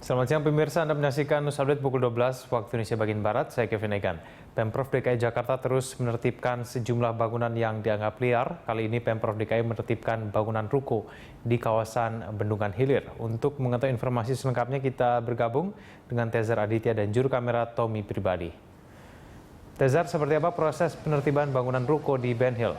Selamat siang pemirsa, Anda menyaksikan News Update pukul 12 waktu Indonesia bagian Barat, saya Kevin Egan. Pemprov DKI Jakarta terus menertibkan sejumlah bangunan yang dianggap liar. Kali ini Pemprov DKI menertibkan bangunan ruko di kawasan Bendungan Hilir. Untuk mengetahui informasi selengkapnya kita bergabung dengan Tezar Aditya dan juru kamera Tommy Pribadi. Tezar, seperti apa proses penertiban bangunan ruko di Ben Hill?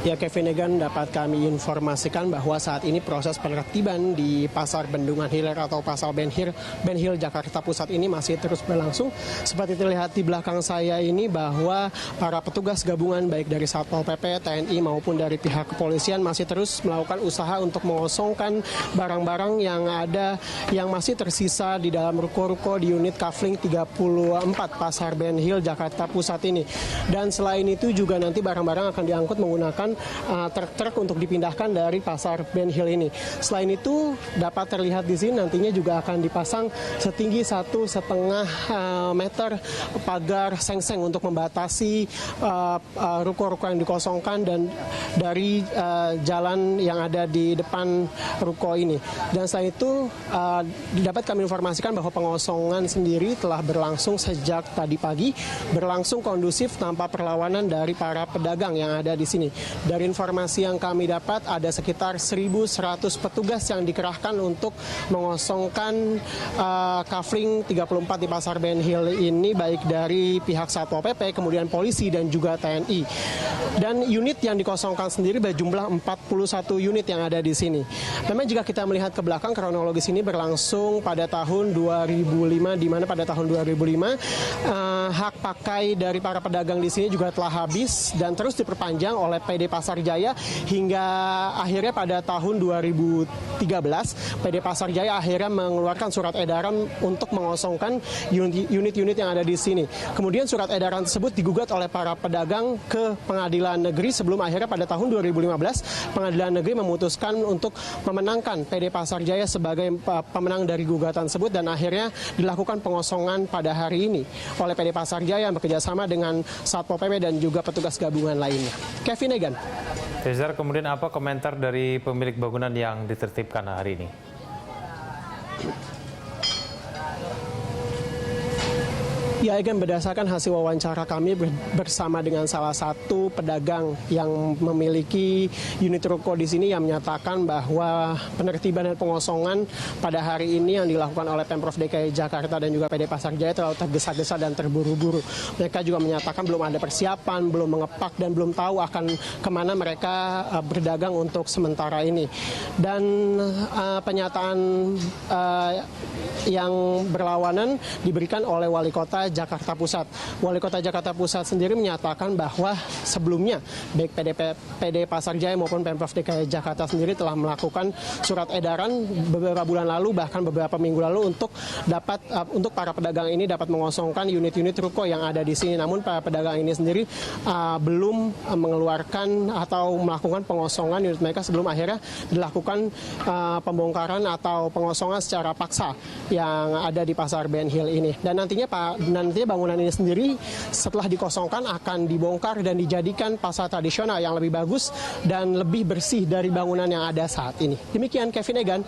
Ya, Kevin Egan, dapat kami informasikan bahwa saat ini proses penertiban di Pasar Bendungan Hilir atau Pasar Ben Hill Jakarta Pusat ini masih terus berlangsung. Seperti terlihat di belakang saya ini bahwa para petugas gabungan baik dari Satpol PP, TNI maupun dari pihak kepolisian masih terus melakukan usaha untuk mengosongkan barang-barang yang ada yang masih tersisa di dalam ruko-ruko di unit Kafling 34 Pasar Ben Hill Jakarta Pusat ini. Dan selain itu juga nanti barang-barang akan diangkut menggunakan truk-truk untuk dipindahkan dari Pasar Ben Hill ini. Selain itu dapat terlihat di sini nantinya juga akan dipasang setinggi 1,5 meter pagar seng-seng untuk membatasi ruko-ruko yang dikosongkan dan dari jalan yang ada di depan ruko ini. Dan selain itu dapat kami informasikan bahwa pengosongan sendiri telah berlangsung sejak tadi pagi, berlangsung kondusif tanpa perlawanan dari para pedagang yang ada di sini. Dari informasi yang kami dapat, ada sekitar 1.100 petugas yang dikerahkan untuk mengosongkan Kafling 34 di Pasar Ben Hill ini, baik dari pihak Satpol PP, kemudian polisi, dan juga TNI. Dan unit yang dikosongkan sendiri berjumlah 41 unit yang ada di sini. Memang jika kita melihat ke belakang, kronologis ini berlangsung pada tahun 2005, di mana pada tahun 2005 hak pakai dari para pedagang di sini juga telah habis dan terus diperpanjang oleh PD Pasar Jaya hingga akhirnya pada tahun 2013 PD Pasar Jaya akhirnya mengeluarkan surat edaran untuk mengosongkan unit-unit yang ada di sini. Kemudian surat edaran tersebut digugat oleh para pedagang ke Pengadilan Negeri sebelum akhirnya pada tahun 2015 Pengadilan Negeri memutuskan untuk memenangkan PD Pasar Jaya sebagai pemenang dari gugatan tersebut dan akhirnya dilakukan pengosongan pada hari ini oleh PD Pasar Jaya bekerjasama dengan Satpol PP dan juga petugas gabungan lainnya. Kevin Egan. Tezar, kemudian apa komentar dari pemilik bangunan yang ditertibkan hari ini? Ya, Egan, berdasarkan hasil wawancara kami bersama dengan salah satu pedagang yang memiliki unit ruko di sini yang menyatakan bahwa penertiban dan pengosongan pada hari ini yang dilakukan oleh Pemprov DKI Jakarta dan juga PD Pasar Jaya terlalu tergesa-gesa dan terburu-buru. Mereka juga menyatakan belum ada persiapan, belum mengepak, dan belum tahu akan kemana mereka berdagang untuk sementara ini. Dan pernyataan yang berlawanan diberikan oleh Wali Kota Jakarta Pusat. Wali Kota Jakarta Pusat sendiri menyatakan bahwa sebelumnya baik PD Pasar Jaya maupun Pemprov DKI Jakarta sendiri telah melakukan surat edaran beberapa bulan lalu, bahkan beberapa minggu lalu untuk para pedagang ini dapat mengosongkan unit-unit ruko yang ada di sini. Namun para pedagang ini sendiri belum mengeluarkan atau melakukan pengosongan unit mereka sebelum akhirnya dilakukan pembongkaran atau pengosongan secara paksa yang ada di Pasar Ben Hill ini. Dan nantinya bangunan ini sendiri setelah dikosongkan akan dibongkar dan dijadikan pasar tradisional yang lebih bagus dan lebih bersih dari bangunan yang ada saat ini. Demikian Kevin Egan.